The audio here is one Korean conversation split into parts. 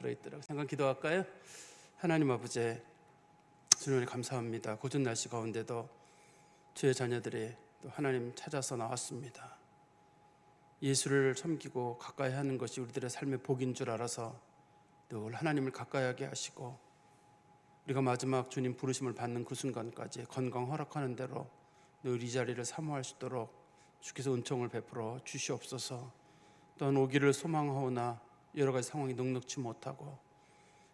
들어있더라고요. 잠깐 기도할까요? 하나님 아버지, 주님 감사합니다. 궂은 날씨 가운데도 주의 자녀들이 또 하나님 찾아서 나왔습니다. 예수를 섬기고 가까이 하는 것이 우리들의 삶의 복인 줄 알아서 늘 하나님을 가까이 하게 하시고, 우리가 마지막 주님 부르심을 받는 그 순간까지 건강 허락하는 대로 늘 이 자리를 사모할 수 있도록 주께서 은총을 베풀어 주시옵소서. 또한 오기를 소망하오나 여러 가지 상황이 넉넉지 못하고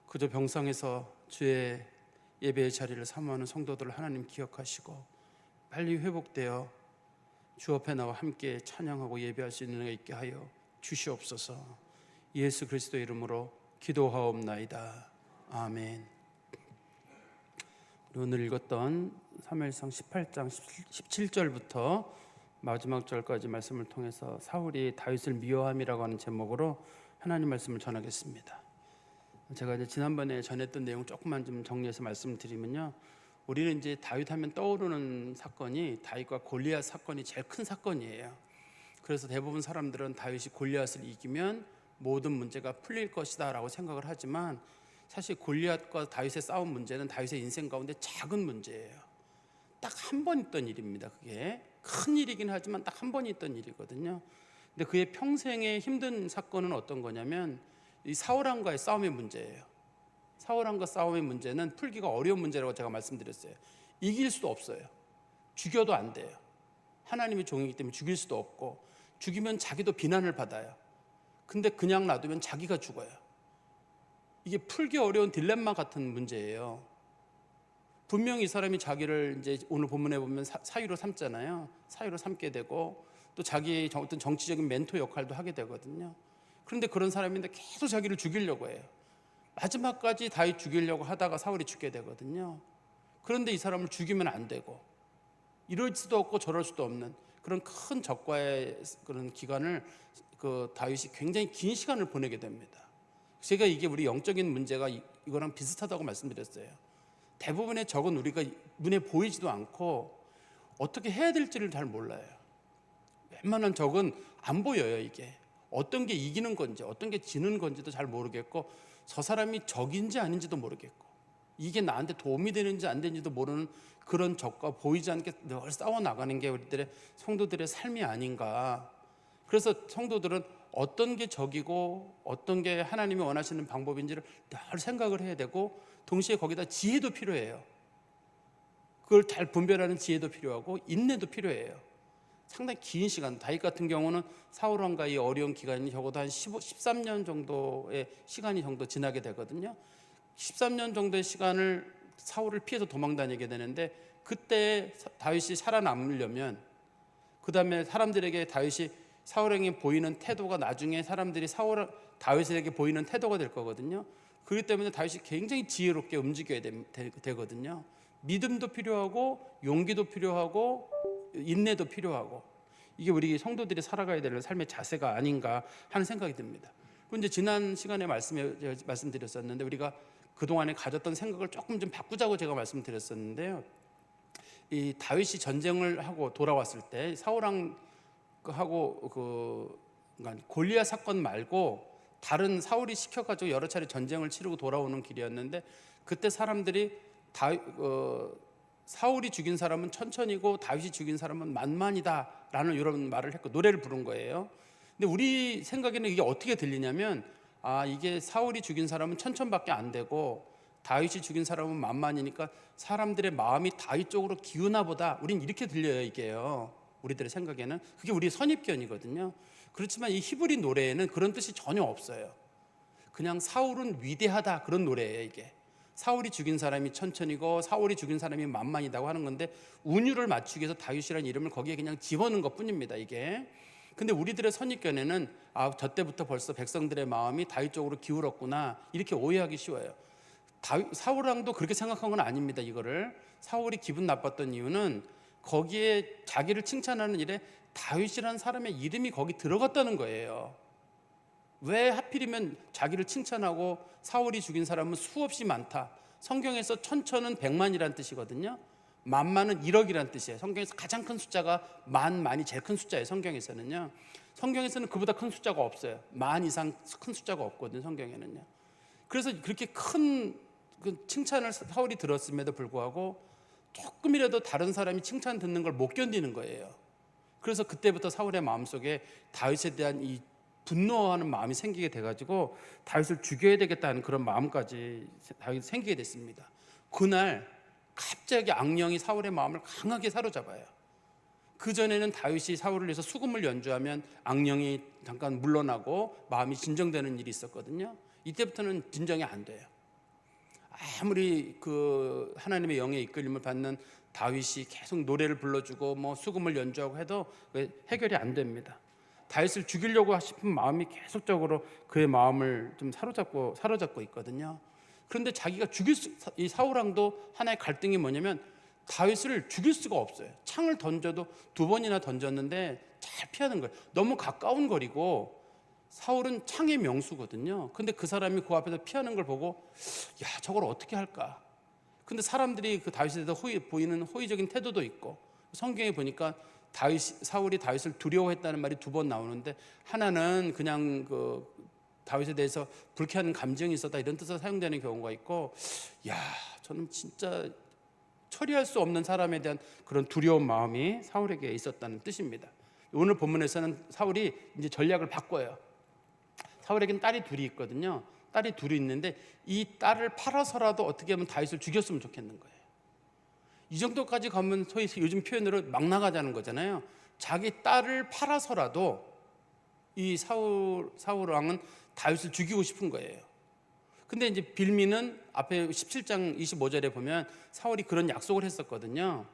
그저 병상에서 주의 예배의 자리를 사모하는 성도들을 하나님 기억하시고 빨리 회복되어 주 앞에 나와 함께 찬양하고 예배할 수 있는 은혜가 있게 하여 주시옵소서. 예수 그리스도의 이름으로 기도하옵나이다. 아멘. 오늘 읽었던 사무엘상 18장 17절부터 마지막 절까지 말씀을 통해서 사울이 다윗을 미워함이라고 하는 제목으로 하나님 말씀을 전하겠습니다. 제가 이제 지난번에 전했던 내용 조금만 좀 정리해서 말씀드리면요, 우리는 이제 다윗 하면 떠오르는 사건이 다윗과 골리앗 사건이 제일 큰 사건이에요. 그래서 대부분 사람들은 다윗이 골리앗을 이기면 모든 문제가 풀릴 것이다 라고 생각을 하지만, 사실 골리앗과 다윗의 싸움 문제는 다윗의 인생 가운데 작은 문제예요. 딱 한 번 있던 일입니다. 그게 큰 일이긴 하지만 딱 한 번 있던 일이거든요. 근데 그의 평생의 힘든 사건은 어떤 거냐면 이 사울왕과의 싸움의 문제예요. 사울왕과 싸움의 문제는 풀기가 어려운 문제라고 제가 말씀드렸어요. 이길 수도 없어요. 죽여도 안 돼요. 하나님의 종이기 때문에 죽일 수도 없고, 죽이면 자기도 비난을 받아요. 근데 그냥 놔두면 자기가 죽어요. 이게 풀기 어려운 딜레마 같은 문제예요. 분명히 이 사람이 자기를 이제 오늘 본문에 보면 사유로 삼잖아요. 사유로 삼게 되고 또 자기의 어떤 정치적인 멘토 역할도 하게 되거든요. 그런데 그런 사람인데 계속 자기를 죽이려고 해요. 마지막까지 다윗 죽이려고 하다가 사울이 죽게 되거든요. 그런데 이 사람을 죽이면 안 되고, 이럴 수도 없고 저럴 수도 없는 그런 큰 적과의 그런 기간을 그 다윗이 굉장히 긴 시간을 보내게 됩니다. 제가 이게 우리 영적인 문제가 이거랑 비슷하다고 말씀드렸어요. 대부분의 적은 우리가 눈에 보이지도 않고 어떻게 해야 될지를 잘 몰라요. 웬만한 적은 안 보여요. 이게 어떤 게 이기는 건지 어떤 게 지는 건지도 잘 모르겠고, 저 사람이 적인지 아닌지도 모르겠고, 이게 나한테 도움이 되는지 안 되는지도 모르는 그런 적과 보이지 않게 늘 싸워나가는 게 우리들의 성도들의 삶이 아닌가. 그래서 성도들은 어떤 게 적이고 어떤 게 하나님이 원하시는 방법인지를 늘 생각을 해야 되고, 동시에 거기다 지혜도 필요해요. 그걸 잘 분별하는 지혜도 필요하고 인내도 필요해요. 상당히 긴 시간, 다윗 같은 경우는 사울 왕과의 어려운 기간이 적어도 한 13년 정도의 시간이 정도 지나게 되거든요. 13년 정도의 시간을 사울을 피해서 도망다니게 되는데, 그때 다윗이 살아남으려면, 그 다음에 사람들에게 다윗이 사울에게 보이는 태도가 나중에 사람들이 다윗에게 보이는 태도가 될 거거든요. 그렇기 때문에 다윗이 굉장히 지혜롭게 움직여야 되거든요. 믿음도 필요하고 용기도 필요하고 인내도 필요하고, 이게 우리 성도들이 살아가야 될 삶의 자세가 아닌가 하는 생각이 듭니다. 그런데 지난 시간에 말씀드렸었는데, 우리가 그동안에 가졌던 생각을 조금 좀 바꾸자고 제가 말씀드렸었는데요, 이 다윗이 전쟁을 하고 돌아왔을 때 사울하고 그러니까 골리앗 사건 말고 다른 사울이 시켜가지고 여러 차례 전쟁을 치르고 돌아오는 길이었는데, 그때 사람들이 사울이 죽인 사람은 천천히고 다윗이 죽인 사람은 만만이다라는 이런 말을 했고 노래를 부른 거예요. 근데 우리 생각에는 이게 어떻게 들리냐면, 이게 사울이 죽인 사람은 천천밖에 안 되고 다윗이 죽인 사람은 만만이니까 사람들의 마음이 다윗 쪽으로 기우나 보다, 우린 이렇게 들려요. 이게요, 우리들의 생각에는 그게 우리의 선입견이거든요. 그렇지만 이 히브리 노래에는 그런 뜻이 전혀 없어요. 그냥 사울은 위대하다, 그런 노래예요. 이게 사울이 죽인 사람이 천천히고 사울이 죽인 사람이 만만이다고 하는 건데, 운율을 맞추기 위해서 다윗이라는 이름을 거기에 그냥 집어넣은 것 뿐입니다. 이게 근데 우리들의 선입견에는 저 때부터 벌써 백성들의 마음이 다윗 쪽으로 기울었구나, 이렇게 오해하기 쉬워요. 사울왕도 그렇게 생각한 건 아닙니다. 이거를 사울이 기분 나빴던 이유는 거기에 자기를 칭찬하는 일에 다윗이라는 사람의 이름이 거기 들어갔다는 거예요. 왜 하필이면 자기를 칭찬하고 사울이 죽인 사람은 수없이 많다. 성경에서 천천은 100만이라는 뜻이거든요. 만만은 1억이라는 뜻이에요. 성경에서 가장 큰 숫자가 만이 제일 큰 숫자예요. 성경에서는요. 성경에서는 그보다 큰 숫자가 없어요. 만 이상 큰 숫자가 없거든요. 성경에는요. 그래서 그렇게 큰 그 칭찬을 사울이 들었음에도 불구하고 조금이라도 다른 사람이 칭찬 듣는 걸 못 견디는 거예요. 그래서 그때부터 사울의 마음속에 다윗에 대한 이 분노하는 마음이 생기게 돼가지고 다윗을 죽여야 되겠다는 그런 마음까지 다윗이 생기게 됐습니다. 그날 갑자기 악령이 사울의 마음을 강하게 사로잡아요. 그전에는 다윗이 사울을 위해서 수금을 연주하면 악령이 잠깐 물러나고 마음이 진정되는 일이 있었거든요. 이때부터는 진정이 안 돼요. 아무리 그 하나님의 영의 이끌림을 받는 다윗이 계속 노래를 불러주고 뭐 수금을 연주하고 해도 해결이 안 됩니다. 다윗을 죽이려고 싶은 마음이 계속적으로 그의 마음을 좀 사로잡고 있거든요. 그런데 자기가 이 사울왕도 하나의 갈등이 뭐냐면 다윗을 죽일 수가 없어요. 창을 던져도 2번이나 던졌는데 잘 피하는 거예요. 너무 가까운 거리고 사울은 창의 명수거든요. 근데 그 사람이 그 앞에서 피하는 걸 보고 야, 저걸 어떻게 할까? 근데 사람들이 그 다윗에 대해서 보이는 호의적인 태도도 있고, 성경에 보니까 사울이 다윗을 두려워했다는 말이 2번 나오는데, 하나는 그냥 그 다윗에 대해서 불쾌한 감정이 있었다 이런 뜻으로 사용되는 경우가 있고, 야, 저는 진짜 처리할 수 없는 사람에 대한 그런 두려운 마음이 사울에게 있었다는 뜻입니다. 오늘 본문에서는 사울이 이제 전략을 바꿔요. 사울에게는 딸이 2이 있거든요. 딸이 2이 있는데 이 딸을 팔아서라도 어떻게 하면 다윗을 죽였으면 좋겠는 거예요. 이 정도까지 가면 소위 요즘 표현으로 막 나가자는 거잖아요. 자기 딸을 팔아서라도 이 사울 왕은 다윗을 죽이고 싶은 거예요. 근데 이제 빌미는 앞에 17장 25절에 보면 사울이 그런 약속을 했었거든요.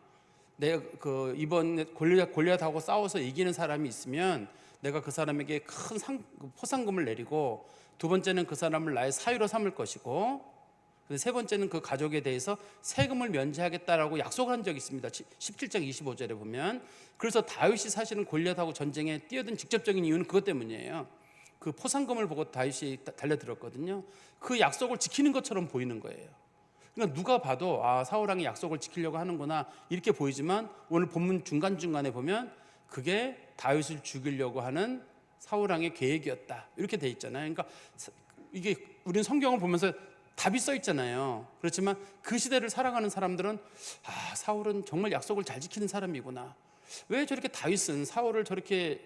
내가 이번에 골리앗하고 싸워서 이기는 사람이 있으면 내가 그 사람에게 큰 포상금을 내리고, 2번째는 그 사람을 나의 사위로 삼을 것이고, 3번째는 그 가족에 대해서 세금을 면제하겠다라고 약속을 한 적이 있습니다. 17장 25절에 보면. 그래서 다윗이 사실은 골리앗하고 전쟁에 뛰어든 직접적인 이유는 그것 때문이에요. 그 포상금을 보고 다윗이 달려들었거든요. 그 약속을 지키는 것처럼 보이는 거예요. 그러니까 누가 봐도 사울 왕이 약속을 지키려고 하는구나 이렇게 보이지만, 오늘 본문 중간중간에 보면 그게 다윗을 죽이려고 하는 사울 왕의 계획이었다 이렇게 돼 있잖아요. 그러니까 이게 우리는 성경을 보면서 답이 써 있잖아요. 그렇지만 그 시대를 살아가는 사람들은 사울은 정말 약속을 잘 지키는 사람이구나. 왜 저렇게 다윗은 사울을 저렇게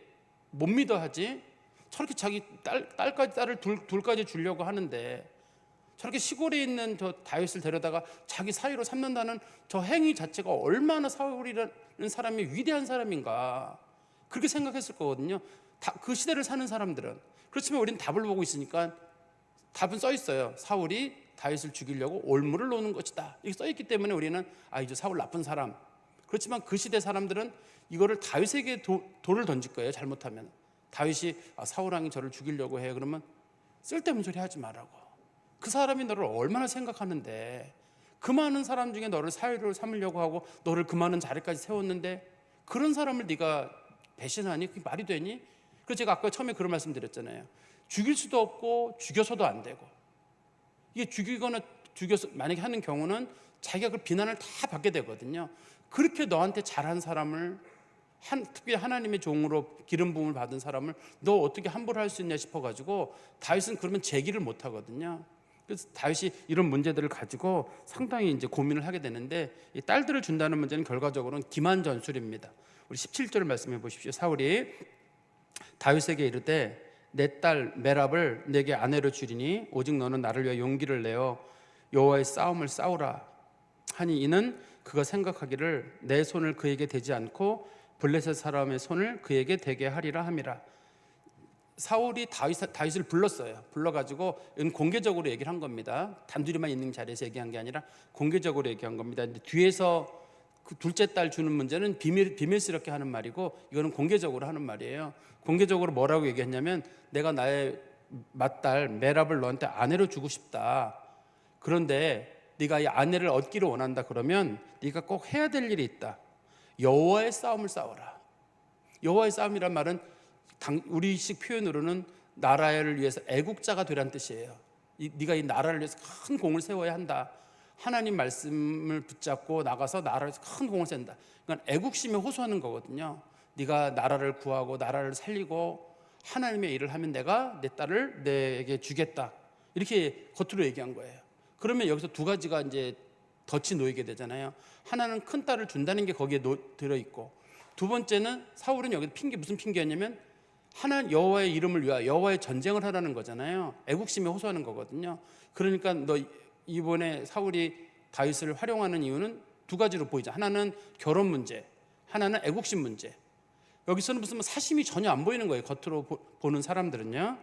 못 믿어 하지? 저렇게 자기 딸을 둘까지 주려고 하는데 저렇게 시골에 있는 저 다윗을 데려다가 자기 사위로 삼는다는 저 행위 자체가 얼마나 사울이라는 사람이 위대한 사람인가, 그렇게 생각했을 거거든요. 그 시대를 사는 사람들은. 그렇지만 우리는 답을 보고 있으니까 답은 써 있어요. 사울이 다윗을 죽이려고 올무를 놓는 것이다 이렇게 써 있기 때문에 우리는 이제 사울 나쁜 사람. 그렇지만 그 시대 사람들은 이거를 다윗에게 돌을 던질 거예요. 잘못하면 다윗이 사울 왕이 저를 죽이려고 해, 그러면 쓸데없는 소리 하지 말라고. 그 사람이 너를 얼마나 생각하는데, 그 많은 사람 중에 너를 사위로 삼으려고 하고 너를 그 많은 자리까지 세웠는데 그런 사람을 네가 배신하니? 그게 말이 되니? 그래서 제가 아까 처음에 그런 말씀 드렸잖아요. 죽일 수도 없고 죽여서도 안 되고, 이게 죽이거나 죽여서 만약에 하는 경우는 자기가 그 비난을 다 받게 되거든요. 그렇게 너한테 잘한 사람을, 특히 하나님의 종으로 기름 부음을 받은 사람을 너 어떻게 함부로 할 수 있냐 싶어가지고 다윗은 그러면 제기를 못 하거든요. 그래서 다윗이 이런 문제들을 가지고 상당히 이제 고민을 하게 되는데, 이 딸들을 준다는 문제는 결과적으로는 기만 전술입니다. 우리 17절 말씀해 보십시오. 사울이 다윗에게 이르되 내 딸 메랍을 내게 아내로 주리니 오직 너는 나를 위하여 용기를 내어 여호와의 싸움을 싸우라 하니, 이는 그가 생각하기를 내 손을 그에게 대지 않고 블레셋 사람의 손을 그에게 대게 하리라 함이라. 사울이 다윗을 불렀어요. 불러가지고 공개적으로 얘기를 한 겁니다. 단둘이만 있는 자리에서 얘기한 게 아니라 공개적으로 얘기한 겁니다. 근데 뒤에서 그 둘째 딸 주는 문제는 비밀스럽게 하는 말이고, 이거는 공개적으로 하는 말이에요. 공개적으로 뭐라고 얘기했냐면, 내가 나의 맏딸 메랍을 너한테 아내로 주고 싶다. 그런데 네가 이 아내를 얻기를 원한다 그러면 네가 꼭 해야 될 일이 있다. 여호와의 싸움을 싸워라. 여호와의 싸움이란 말은 우리식 표현으로는 나라를 위해서 애국자가 되란 뜻이에요. 네가 이 나라를 위해서 큰 공을 세워야 한다. 하나님 말씀을 붙잡고 나가서 나라를 위해서 큰 공을 세운다. 그러니까 애국심에 호소하는 거거든요. 네가 나라를 구하고 나라를 살리고 하나님의 일을 하면 내가 내 딸을 내게 주겠다. 이렇게 겉으로 얘기한 거예요. 그러면 여기서 두 가지가 이제 덫이 놓이게 되잖아요. 하나는 큰 딸을 준다는 게 거기에 들어있고, 두 번째는 사울은 여기 무슨 핑계였냐면 하나님 여호와의 이름을 위하여 여호와의 전쟁을 하라는 거잖아요. 애국심에 호소하는 거거든요. 그러니까 너 이번에 사울이 다윗을 활용하는 이유는 두 가지로 보이죠. 하나는 결혼 문제, 하나는 애국심 문제. 여기서는 무슨 사심이 전혀 안 보이는 거예요. 겉으로 보는 사람들은요.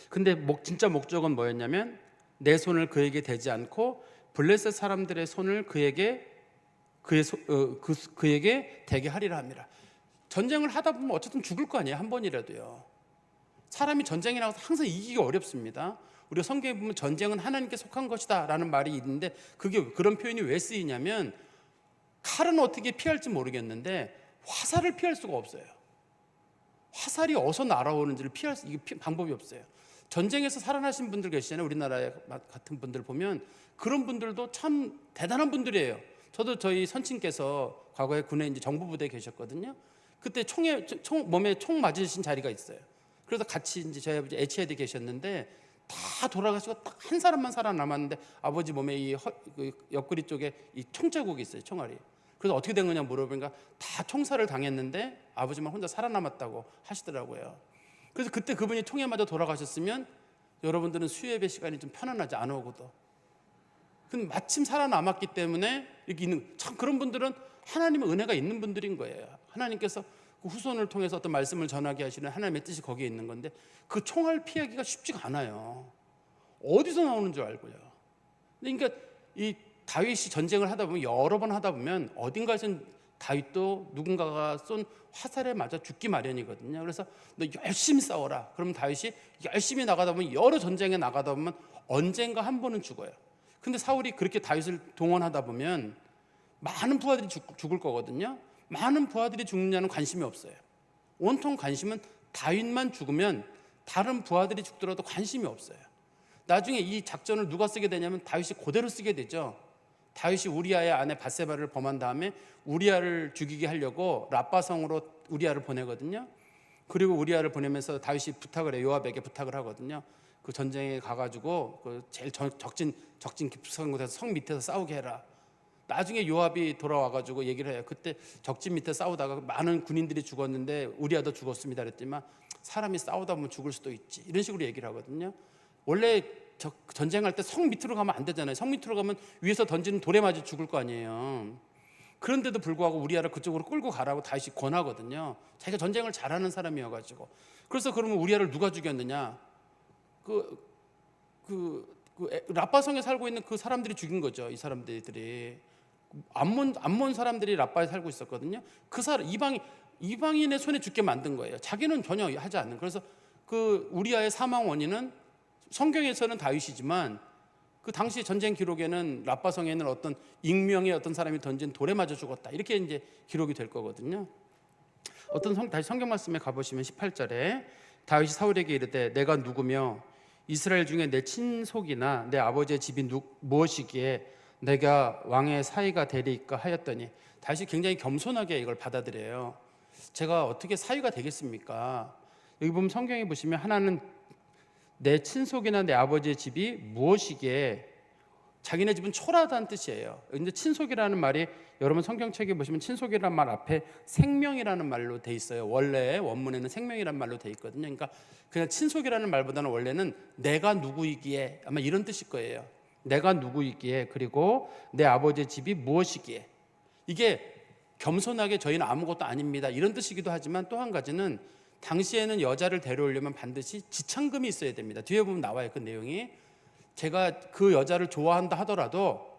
근데 진짜 목적은 뭐였냐면 내 손을 그에게 대지 않고 블레셋 사람들의 손을 그에게 대게 하리라 함이라. 전쟁을 하다 보면 어쨌든 죽을 거 아니에요. 한 번이라도요. 사람이 전쟁에 나가서 항상 이기기 어렵습니다. 우리가 성경에 보면 전쟁은 하나님께 속한 것이다 라는 말이 있는데, 그런 표현이 왜 쓰이냐면 칼은 어떻게 피할지 모르겠는데 화살을 피할 수가 없어요. 화살이 어디서 날아오는지를 피할 방법이 없어요. 전쟁에서 살아나신 분들 계시잖아요. 우리나라에 같은 분들 보면 그런 분들도 참 대단한 분들이에요. 저도 저희 선친께서 과거에 군에 이제 정보부대에 계셨거든요. 그때 몸에 총 맞으신 자리가 있어요. 그래서 같이 이제 저희 아버지 에치헤드에 계셨는데 다 돌아가시고 딱 한 사람만 살아남았는데 아버지 몸에 그 옆구리 쪽에 이 총자국이 있어요. 총알이. 그래서 어떻게 된 거냐 물어보니까 다 총살을 당했는데 아버지만 혼자 살아남았다고 하시더라고요. 그래서 그때 그분이 총에 맞아 돌아가셨으면 여러분들은 수예배 시간이 좀 편안하지 안 오고도. 근데 마침 살아남았기 때문에 이렇게 있는, 참 그런 분들은 하나님의 은혜가 있는 분들인 거예요. 하나님께서 그 후손을 통해서 어떤 말씀을 전하게 하시는 하나님의 뜻이 거기에 있는 건데 그 총알 피하기가 쉽지가 않아요. 어디서 나오는 줄 알고요. 그러니까 이 다윗이 전쟁을 하다 보면 여러 번 하다 보면 어딘가에선 다윗도 누군가가 쏜 화살에 맞아 죽기 마련이거든요. 그래서 너 열심히 싸워라. 그러면 다윗이 열심히 나가다 보면 여러 전쟁에 나가다 보면 언젠가 한 번은 죽어요. 근데 사울이 그렇게 다윗을 동원하다 보면 많은 부하들이 죽을 거거든요. 많은 부하들이 죽느냐는 관심이 없어요. 온통 관심은 다윗만 죽으면 다른 부하들이 죽더라도 관심이 없어요. 나중에 이 작전을 누가 쓰게 되냐면 다윗이 그대로 쓰게 되죠. 다윗이 우리아의 아내 밧세바를 범한 다음에 우리아를 죽이게 하려고 라빠성으로 우리아를 보내거든요. 그리고 우리아를 보내면서 다윗이 부탁을 해요. 요압에게 부탁을 하거든요. 그 전쟁에 가가지고 그 제일 적진 깊숙한 곳에서 성 밑에서 싸우게 해라. 나중에 요압이 돌아와가지고 얘기를 해요. 그때 적진 밑에 싸우다가 많은 군인들이 죽었는데 우리아도 죽었습니다. 그랬더니만 사람이 싸우다 보면 죽을 수도 있지. 이런 식으로 얘기를 하거든요. 원래 전쟁할 때 성 밑으로 가면 안 되잖아요. 성 밑으로 가면 위에서 던지는 돌에 맞아 죽을 거 아니에요. 그런데도 불구하고 우리아를 그쪽으로 끌고 가라고 다윗이 권하거든요. 자기가 전쟁을 잘하는 사람이어가지고. 그래서 그러면 우리아를 누가 죽였느냐? 라빠성에 살고 있는 그 사람들이 죽인 거죠. 이 사람들이 암몬 사람들이 라빠에 살고 있었거든요. 그 사람 이방인의 손에 죽게 만든 거예요. 자기는 전혀 하지 않는. 그래서 그 우리아의 사망 원인은 성경에서는 다윗이지만 그 당시 전쟁 기록에는 라빠성에는 어떤 익명의 어떤 사람이 던진 돌에 맞아 죽었다. 이렇게 이제 기록이 될 거거든요. 다시 성경 말씀에 가보시면 18절에 다윗이 사울에게 이르되 내가 누구며 이스라엘 중에 내 친속이나 내 아버지의 집이 무엇이기에 내가 왕의 사위가 되리이까 하였더니, 다윗이 굉장히 겸손하게 이걸 받아들여요. 제가 어떻게 사위가 되겠습니까? 여기 보면 성경에 보시면 하나는 내 친속이나 내 아버지의 집이 무엇이기에, 자기네 집은 초라하다는 뜻이에요. 근데 친속이라는 말이 여러분 성경책에 보시면 친속이라는 말 앞에 생명이라는 말로 돼 있어요. 원래 원문에는 생명이라는 말로 돼 있거든요. 그러니까 그냥 친속이라는 말보다는 원래는 내가 누구이기에, 아마 이런 뜻일 거예요. 내가 누구이기에, 그리고 내 아버지의 집이 무엇이기에. 이게 겸손하게 저희는 아무것도 아닙니다 이런 뜻이기도 하지만, 또 한 가지는 당시에는 여자를 데려오려면 반드시 지창금이 있어야 됩니다. 뒤에 보면 나와요. 그 내용이. 제가 그 여자를 좋아한다 하더라도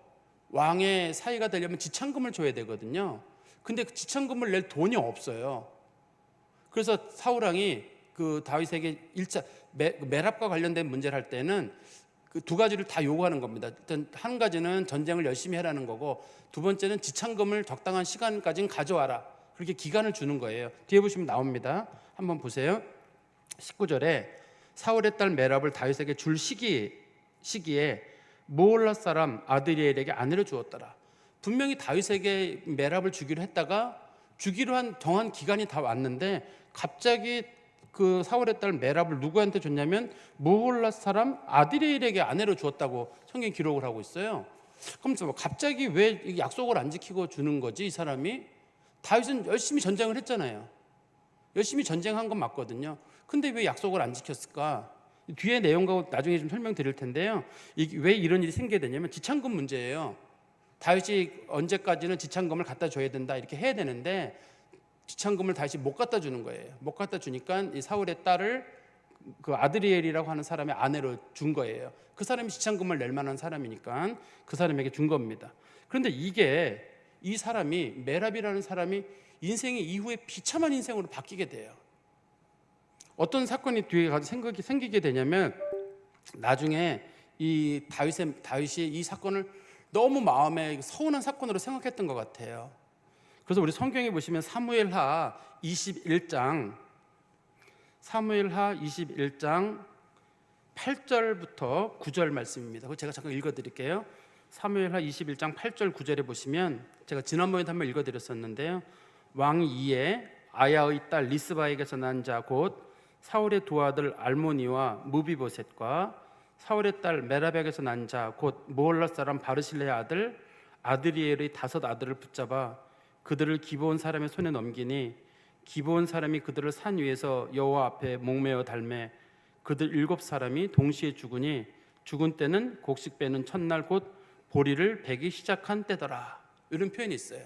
왕의 사위가 되려면 지창금을 줘야 되거든요. 근데 그 지창금을 낼 돈이 없어요. 그래서 사울왕이 그 다윗에게 메랍과 관련된 문제를 할 때는 그 두 가지를 다 요구하는 겁니다. 일단 한 가지는 전쟁을 열심히 해라는 거고, 두 번째는 지창금을 적당한 시간까지는 가져와라. 그렇게 기간을 주는 거예요. 뒤에 보시면 나옵니다. 한번 보세요. 19절에 사울의 딸 메랍을 다윗에게 줄 시기에 모올라 사람 아드리엘에게 아내를 주었더라. 분명히 다윗에게 메랍을 주기로 했다가 주기로 한 정한 기간이 다 왔는데 갑자기 그 사울의 딸 메랍을 누구한테 줬냐면 무홀랏 사람 아드리엘에게 아내로 주었다고 성경 기록을 하고 있어요. 그럼 갑자기 왜 약속을 안 지키고 주는 거지 이 사람이? 다윗은 열심히 전쟁을 했잖아요. 열심히 전쟁한 건 맞거든요. 근데 왜 약속을 안 지켰을까? 뒤에 내용과 나중에 좀 설명드릴 텐데요. 왜 이런 일이 생기게 되냐면 지창금 문제예요. 다윗이 언제까지는 지창금을 갖다 줘야 된다 이렇게 해야 되는데 지창금을 다시 못 갖다 주는 거예요. 못 갖다 주니까 이 사울의 딸을 그 아드리엘이라고 하는 사람의 아내로 준 거예요. 그 사람이 지창금을 낼 만한 사람이니까 그 사람에게 준 겁니다. 그런데 이게 이 사람이 메랍이라는 사람이 인생이 이후에 비참한 인생으로 바뀌게 돼요. 어떤 사건이 뒤에 가서 생기게 되냐면 나중에 이 다윗이 이 사건을 너무 마음에 서운한 사건으로 생각했던 것 같아요. 그래서 우리 성경에 보시면 사무엘하 21장 8절부터 9절 말씀입니다. 그거 제가 잠깐 읽어드릴게요. 사무엘하 21장 8절 9절에 보시면 제가 지난번에도 한번 읽어드렸었는데요. 왕 이에 아야의 딸 리스바에게서 난 자 곧 사울의 두 아들 알모니와 무비보셋과 사울의 딸 메라백에서 난 자 곧 무홀랏 사람 바르실레의 아들 아드리엘의 5 아들을 붙잡아 그들을 기브온 사람의 손에 넘기니 기브온 사람이 그들을 산 위에서 여호와 앞에 목매어 달매 그들 7 사람이 동시에 죽으니 죽은 때는 곡식 빼는 첫날 곧 보리를 베기 시작한 때더라. 이런 표현이 있어요.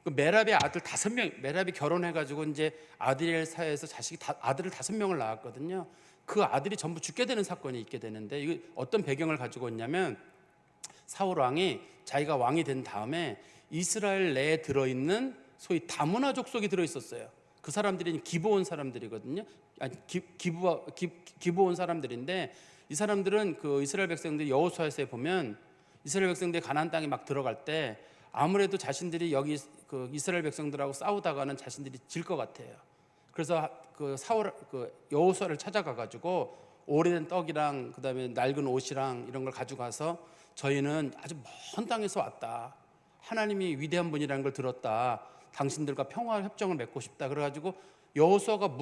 그 메랍의 아들 5명, 메랍이 결혼해가지고 이제 아드리엘 사이에서 아들을 5명을 낳았거든요. 그 아들이 전부 죽게 되는 사건이 있게 되는데 이거 어떤 배경을 가지고 있냐면 사울 왕이 자기가 왕이 된 다음에 이스라엘 내에 들어있는 소위 다문화 족속이 들어있었어요. 그 사람들이 기브온 사람들이거든요. 기브온 사람들인데 이 사람들은 그 이스라엘 백성들이 여호수아서에 보면 이스라엘 백성들이 가나안 땅에 막 들어갈 때 아무래도 자신들이 여기 그 이스라엘 백성들하고 싸우다가는 자신들이 질 것 같아요. 그래서 그 여호수아를 찾아가 가지고 오래된 떡이랑 그다음에 낡은 옷이랑 이런 걸 가지고 가서 저희는 아주 먼 땅에서 왔다. 하나님이 위대한 분이라는 걸 들었다. 당신들과 평화 협정을 맺고 싶다. 그래가지고 여호수아가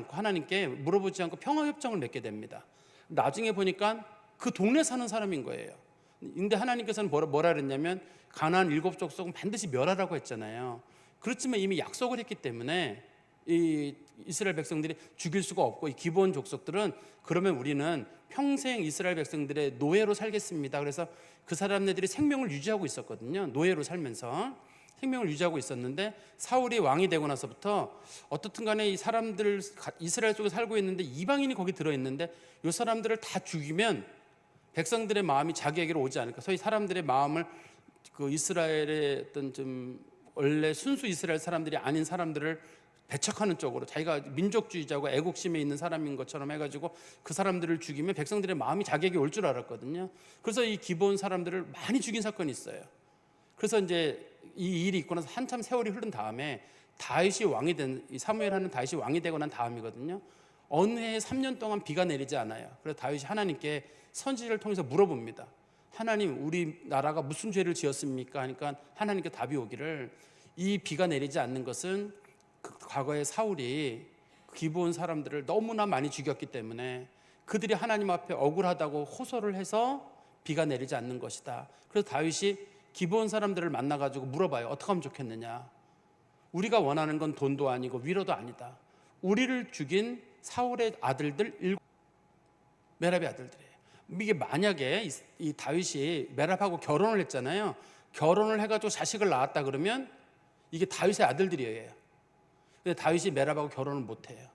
하나님께 물어보지 않고 평화 협정을 맺게 됩니다. 나중에 보니까 그 동네 사는 사람인 거예요. 근데 하나님께서는 뭐라 그랬냐면 가나안 7 족속은 반드시 멸하라고 했잖아요. 그렇지만 이미 약속을 했기 때문에 이 이스라엘 백성들이 죽일 수가 없고 이 기브온 족속들은 그러면 우리는 평생 이스라엘 백성들의 노예로 살겠습니다. 그래서 그 사람들이 생명을 유지하고 있었거든요. 노예로 살면서 생명을 유지하고 있었는데 사울이 왕이 되고 나서부터 어떻든 간에 이 사람들 이스라엘 속에 살고 있는데 이방인이 거기 들어있는데 이 사람들을 다 죽이면 백성들의 마음이 자기에게로 오지 않을까. 소위 사람들의 마음을 그 이스라엘의 어떤 좀 원래 순수 이스라엘 사람들이 아닌 사람들을 배척하는 쪽으로 자기가 민족주의자고 애국심에 있는 사람인 것처럼 해가지고 그 사람들을 죽이면 백성들의 마음이 자기에게 올 줄 알았거든요. 그래서 이 기브온 사람들을 많이 죽인 사건이 있어요. 그래서 이제 이 일이 있고 나서 한참 세월이 흐른 다음에 이 사무엘하는 다윗이 왕이 되고 난 다음이거든요. 어느 해에 3년 동안 비가 내리지 않아요. 그래서 다윗이 하나님께 선지자를 통해서 물어봅니다. 하나님, 우리 나라가 무슨 죄를 지었습니까? 하니까 하나님께 답이 오기를 이 비가 내리지 않는 것은 과거에 사울이 기브온 사람들을 너무나 많이 죽였기 때문에 그들이 하나님 앞에 억울하다고 호소를 해서 비가 내리지 않는 것이다. 그래서 다윗이 기브온 사람들을 만나가지고 물어봐요. 어떻게 하면 좋겠느냐? 우리가 원하는 건 돈도 아니고 위로도 아니다. 우리를 죽인 사울의 아들들 메랍의 아들들이에요. 이게 만약에 이 다윗이 메랍하고 결혼을 했잖아요. 결혼을 해가지고 자식을 낳았다 그러면 이게 다윗의 아들들이에요. 근데 다윗이 메랍하고 결혼을 못해요.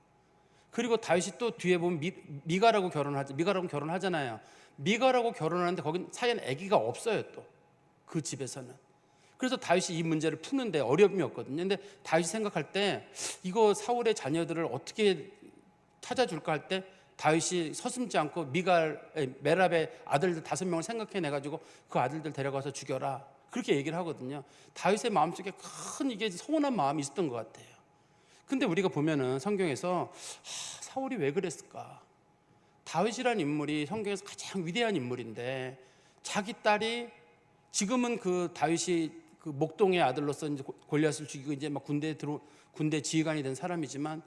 그리고 다윗이 또 뒤에 보면 미가라고 결혼하잖아요. 미가라고 결혼하는데 거긴 사이에는 아기가 없어요. 또 그 집에서는. 그래서 다윗이 이 문제를 푸는데 어려움이 없거든요. 근데 다윗이 생각할 때 이거 사울의 자녀들을 어떻게 찾아줄까 할 때 다윗이 서슴지 않고 메랍의 아들들 5명을 생각해내가지고 그 아들들 데려가서 죽여라. 그렇게 얘기를 하거든요. 다윗의 마음속에 큰 이게 서운한 마음이 있었던 것 같아요. 근데 우리가 보면은 성경에서 사울이 왜 그랬을까? 다윗이라는 인물이 성경에서 가장 위대한 인물인데 자기 딸이 지금은 그 다윗이 그 목동의 아들로서 이제 골리앗을 죽이고 이제 막 군대 지휘관이 된 사람이지만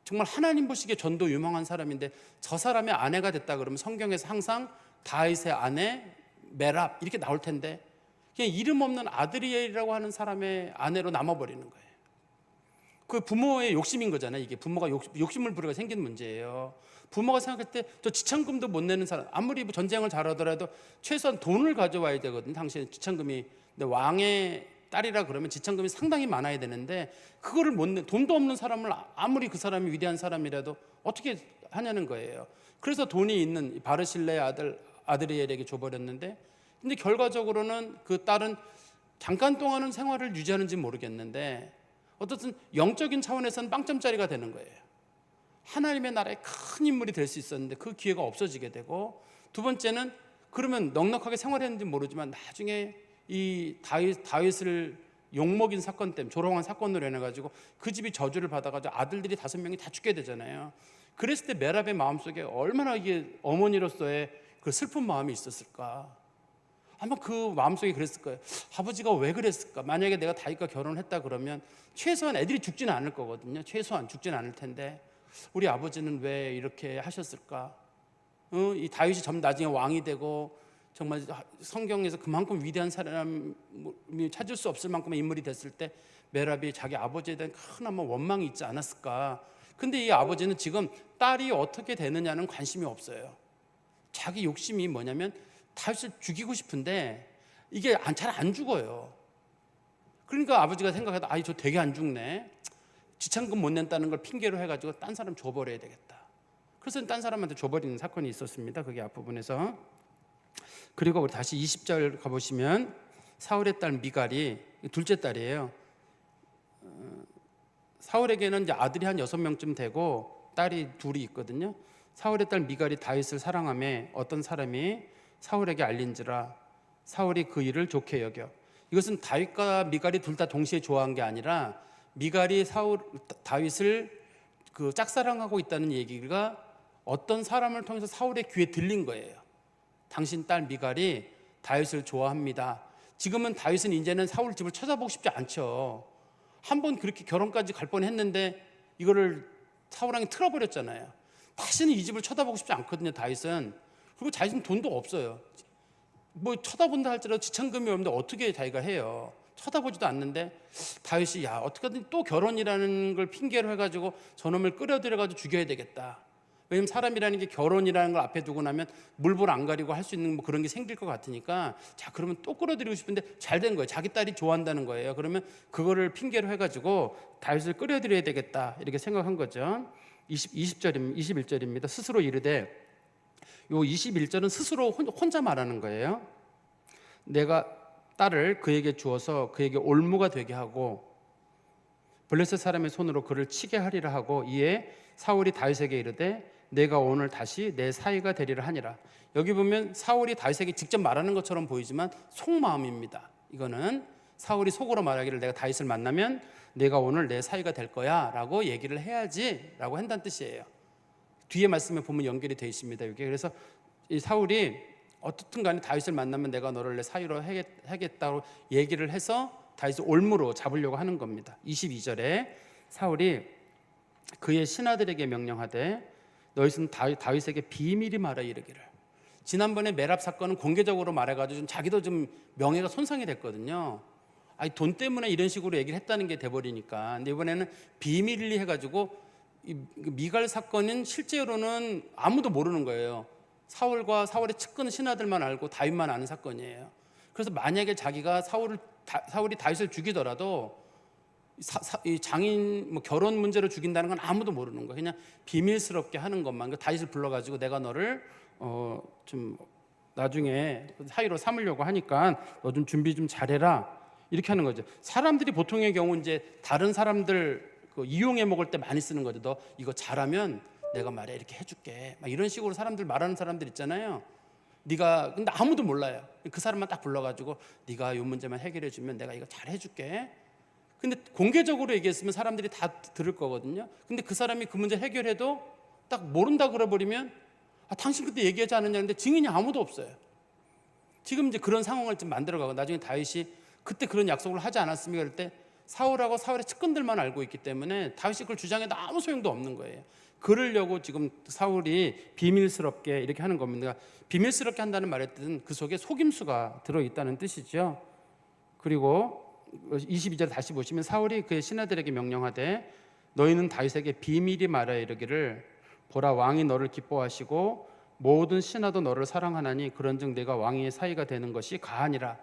정말 하나님 보시기에 전도 유망한 사람인데 저 사람의 아내가 됐다 그러면 성경에서 항상 다윗의 아내 메랍 이렇게 나올 텐데 그냥 이름 없는 아드리엘이라고 하는 사람의 아내로 남아버리는 거예요. 그 부모의 욕심인 거잖아요. 이게 부모가 욕심을 부리가 생긴 문제예요. 부모가 생각할 때 저 지참금도 못 내는 사람, 아무리 전쟁을 잘하더라도 최소한 돈을 가져와야 되거든요. 당시에 지참금이. 근데 왕의 딸이라 그러면 지참금이 상당히 많아야 되는데 그거를 못 내, 돈도 없는 사람을 아무리 그 사람이 위대한 사람이라도 어떻게 하냐는 거예요. 그래서 돈이 있는 바르실레의 아들 아드리엘에게 줘버렸는데, 근데 결과적으로는 그 딸은 잠깐 동안은 생활을 유지하는지 모르겠는데 어떻든 영적인 차원에서는 빵점짜리가 되는 거예요. 하나님의 나라에 큰 인물이 될 수 있었는데 그 기회가 없어지게 되고, 두 번째는 그러면 넉넉하게 생활했는지 모르지만 나중에 이 다윗을 욕먹인 사건 때문에, 조롱한 사건으로 인해가지고 그 집이 저주를 받아가지고 아들들이 5명이 다 죽게 되잖아요. 그랬을 때 메랍의 마음속에 얼마나 이게 어머니로서의 그 슬픈 마음이 있었을까. 아마 그 마음속에 그랬을 거예요. 아버지가 왜 그랬을까. 만약에 내가 다윗과 결혼을 했다 그러면 최소한 애들이 죽지는 않을 거거든요. 최소한 죽지는 않을 텐데 우리 아버지는 왜 이렇게 하셨을까. 이 다윗이 나중에 왕이 되고 정말 성경에서 그만큼 위대한 사람이 찾을 수 없을 만큼의 인물이 됐을 때 메랍이 자기 아버지에 대한 큰 아마 원망이 있지 않았을까. 근데 이 아버지는 지금 딸이 어떻게 되느냐는 관심이 없어요. 자기 욕심이 뭐냐면 다윗을 죽이고 싶은데 이게 잘 안 죽어요. 그러니까 아버지가 생각해도 저 되게 안 죽네. 지참금 못 낸다는 걸 핑계로 해가지고 딴 사람 줘버려야 되겠다. 그래서 딴 사람한테 줘버리는 사건이 있었습니다. 그게 앞부분에서. 그리고 우리 다시 20절 가보시면 사울의 딸 미갈이, 둘째 딸이에요. 사울에게는 이제 아들이 한 6명쯤 되고 딸이 둘이 있거든요. 사울의 딸 미갈이 다윗을 사랑하며 어떤 사람이 사울에게 알린지라 사울이 그 일을 좋게 여겨. 이것은 다윗과 미갈이 둘 다 동시에 좋아한 게 아니라 미갈이 다윗을 그 짝사랑하고 있다는 얘기가 어떤 사람을 통해서 사울의 귀에 들린 거예요. 당신 딸 미갈이 다윗을 좋아합니다. 지금은 다윗은 이제는 사울 집을 찾아보고 싶지 않죠. 한번 그렇게 결혼까지 갈 뻔했는데 이거를 사울 왕이 틀어버렸잖아요. 다시는 이 집을 쳐다보고 싶지 않거든요. 다윗은. 그리고 자기는 돈도 없어요. 뭐 쳐다본다 할지라도 지참금이 없는데 어떻게 자기가 해요. 쳐다보지도 않는데 다윗이 어떻게든 또 결혼이라는 걸 핑계로 해가지고 저놈을 끌어들여가지고 죽여야 되겠다. 왜냐면 사람이라는 게 결혼이라는 걸 앞에 두고 나면 물불 안 가리고 할 수 있는 뭐 그런 게 생길 것 같으니까 그러면 또 끌어들이고 싶은데 잘 된 거예요. 자기 딸이 좋아한다는 거예요. 그러면 그거를 핑계로 해가지고 다윗을 끌어들여야 되겠다 이렇게 생각한 거죠. 21절입니다. 스스로 이르되, 요 21절은 스스로 혼자 말하는 거예요. 내가 딸을 그에게 주어서 그에게 올무가 되게 하고 블레셋 사람의 손으로 그를 치게 하리라 하고, 이에 사울이 다윗에게 이르되 내가 오늘 다시 내 사위가 되리라 하니라. 여기 보면 사울이 다윗에게 직접 말하는 것처럼 보이지만 속마음입니다. 이거는 사울이 속으로 말하기를 내가 다윗을 만나면 내가 오늘 내 사위가 될 거야 라고 얘기를 해야지 라고 한다는 뜻이에요. 뒤에 말씀에 보면 연결이 되어 있습니다. 이게. 그래서 이 사울이 어떻든 간에 다윗을 만나면 내가 너를 내 사위로 하겠다고 얘기를 해서 다윗을 올무로 잡으려고 하는 겁니다. 22절에 사울이 그의 신하들에게 명령하되 너희는 다윗에게 비밀히 말하 이르기를. 지난번에 메랍 사건은 공개적으로 말해가지고 좀 자기도 좀 명예가 손상이 됐거든요. 돈 때문에 이런 식으로 얘기를 했다는 게 돼버리니까. 근데 이번에는 비밀리 해가지고 이 미갈 사건은 실제로는 아무도 모르는 거예요. 사울과 사울의 측근 신하들만 알고 다윗만 아는 사건이에요. 그래서 만약에 사울이 다윗을 죽이더라도 이 장인 결혼 문제로 죽인다는 건 아무도 모르는 거예요. 그냥 비밀스럽게 하는 것만. 그러니까 다윗을 불러가지고 내가 너를 좀 나중에 사위로 삼으려고 하니까 너 좀 준비 좀 잘해라 이렇게 하는 거죠. 사람들이 보통의 경우 이제 다른 사람들 이용해 먹을 때 많이 쓰는 거죠. 너 이거 잘하면 내가 말해 이렇게 해줄게. 막 이런 식으로 사람들 말하는 사람들 있잖아요. 네가 근데 아무도 몰라요. 그 사람만 딱 불러가지고 네가 이 문제만 해결해주면 내가 이거 잘 해줄게. 근데 공개적으로 얘기했으면 사람들이 다 들을 거거든요. 근데 그 사람이 그 문제 해결해도 딱 모른다 그래버리면 당신 그때 얘기하지 않았냐. 근데 증인이 아무도 없어요. 지금 이제 그런 상황을 좀 만들어가고 나중에 다윗이 그때 그런 약속을 하지 않았습니까? 그럴 때 사울하고 사울의 측근들만 알고 있기 때문에 다윗이 그걸 주장해도 아무 소용도 없는 거예요. 그러려고 지금 사울이 비밀스럽게 이렇게 하는 겁니다. 비밀스럽게 한다는 말의 뜻은 그 속에 속임수가 들어있다는 뜻이죠. 그리고 22절 다시 보시면 사울이 그의 신하들에게 명령하되 너희는 다윗에게 비밀이 말하여 이르기를 보라 왕이 너를 기뻐하시고 모든 신하도 너를 사랑하나니 그런즉 내가 왕의 사위가 되는 것이 가하니라.